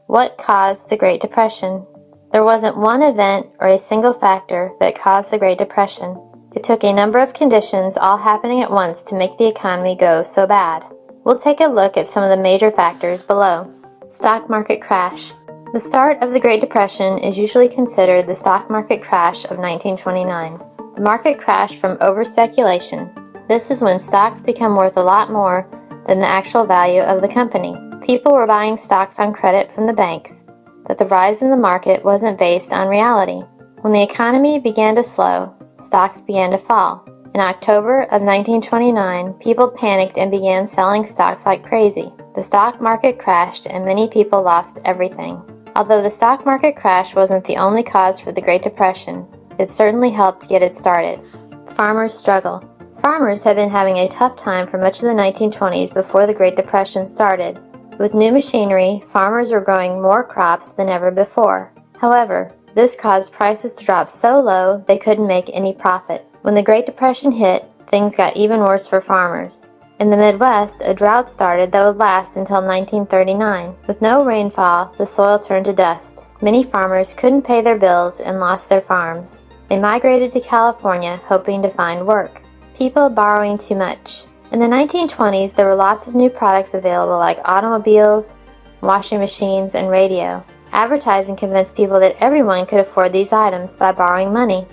What caused the Great Depression? There wasn't one event or a single factor that caused the Great Depression. It took a number of conditions all happening at once to make the economy go so bad. We'll take a look at some of the major factors below. Stock market crash. The start of the Great Depression is usually considered the stock market crash of 1929. The market crashed from overspeculation. This is when stocks become worth a lot more than the actual value of the company. People were buying stocks on credit from the banks, but the rise in the market wasn't based on reality. When the economy began to slow, stocks began to fall. In October of 1929, people panicked and began selling stocks like crazy. The stock market crashed and many people lost everything. Although the stock market crash wasn't the only cause for the Great Depression, it certainly helped get it started. Farmers' struggle. Farmers had been having a tough time for much of the 1920s before the Great Depression started. With new machinery, farmers were growing more crops than ever before. However, this caused prices to drop so low they couldn't make any profit. When the Great Depression hit, things got even worse for farmers. In the Midwest, a drought started that would last until 1939. With no rainfall, the soil turned to dust. Many farmers couldn't pay their bills and lost their farms. They migrated to California, hoping to find work. People borrowing too much. In the 1920s, there were lots of new products available like automobiles, washing machines, and radio. Advertising convinced people that everyone could afford these items by borrowing money.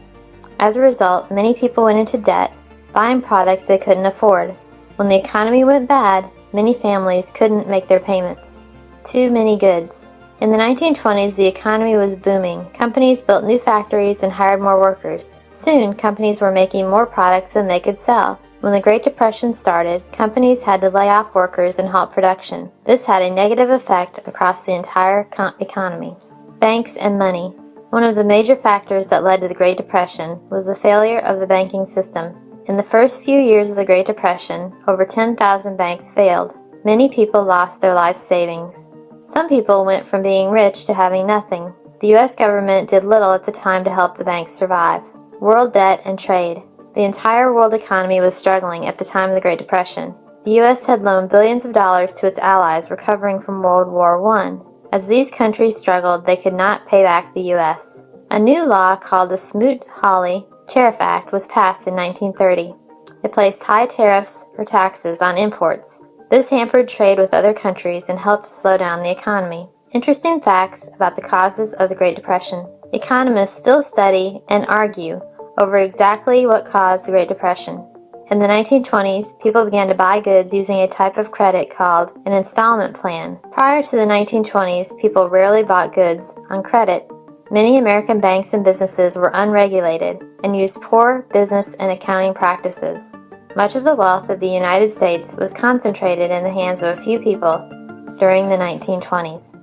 As a result, many people went into debt, buying products they couldn't afford. When the economy went bad, many families couldn't make their payments. Too many goods. In the 1920s, the economy was booming. Companies built new factories and hired more workers. Soon, companies were making more products than they could sell. When the Great Depression started, companies had to lay off workers and halt production. This had a negative effect across the entire economy. Banks and money. One of the major factors that led to the Great Depression was the failure of the banking system. In the first few years of the Great Depression, over 10,000 banks failed. Many people lost their life savings. Some people went from being rich to having nothing. The U.S. government did little at the time to help the banks survive. World debt and trade. The entire world economy was struggling at the time of the Great Depression. The U.S. had loaned billions of dollars to its allies recovering from World War I. As these countries struggled, they could not pay back the U.S. A new law called the Smoot-Hawley Tariff Act was passed in 1930. It placed high tariffs or taxes on imports. This hampered trade with other countries and helped slow down the economy. Interesting facts about the causes of the Great Depression. Economists still study and argue over exactly what caused the Great Depression. In the 1920s, people began to buy goods using a type of credit called an installment plan. Prior to the 1920s, people rarely bought goods on credit. Many American banks and businesses were unregulated and used poor business and accounting practices. Much of the wealth of the United States was concentrated in the hands of a few people during the 1920s.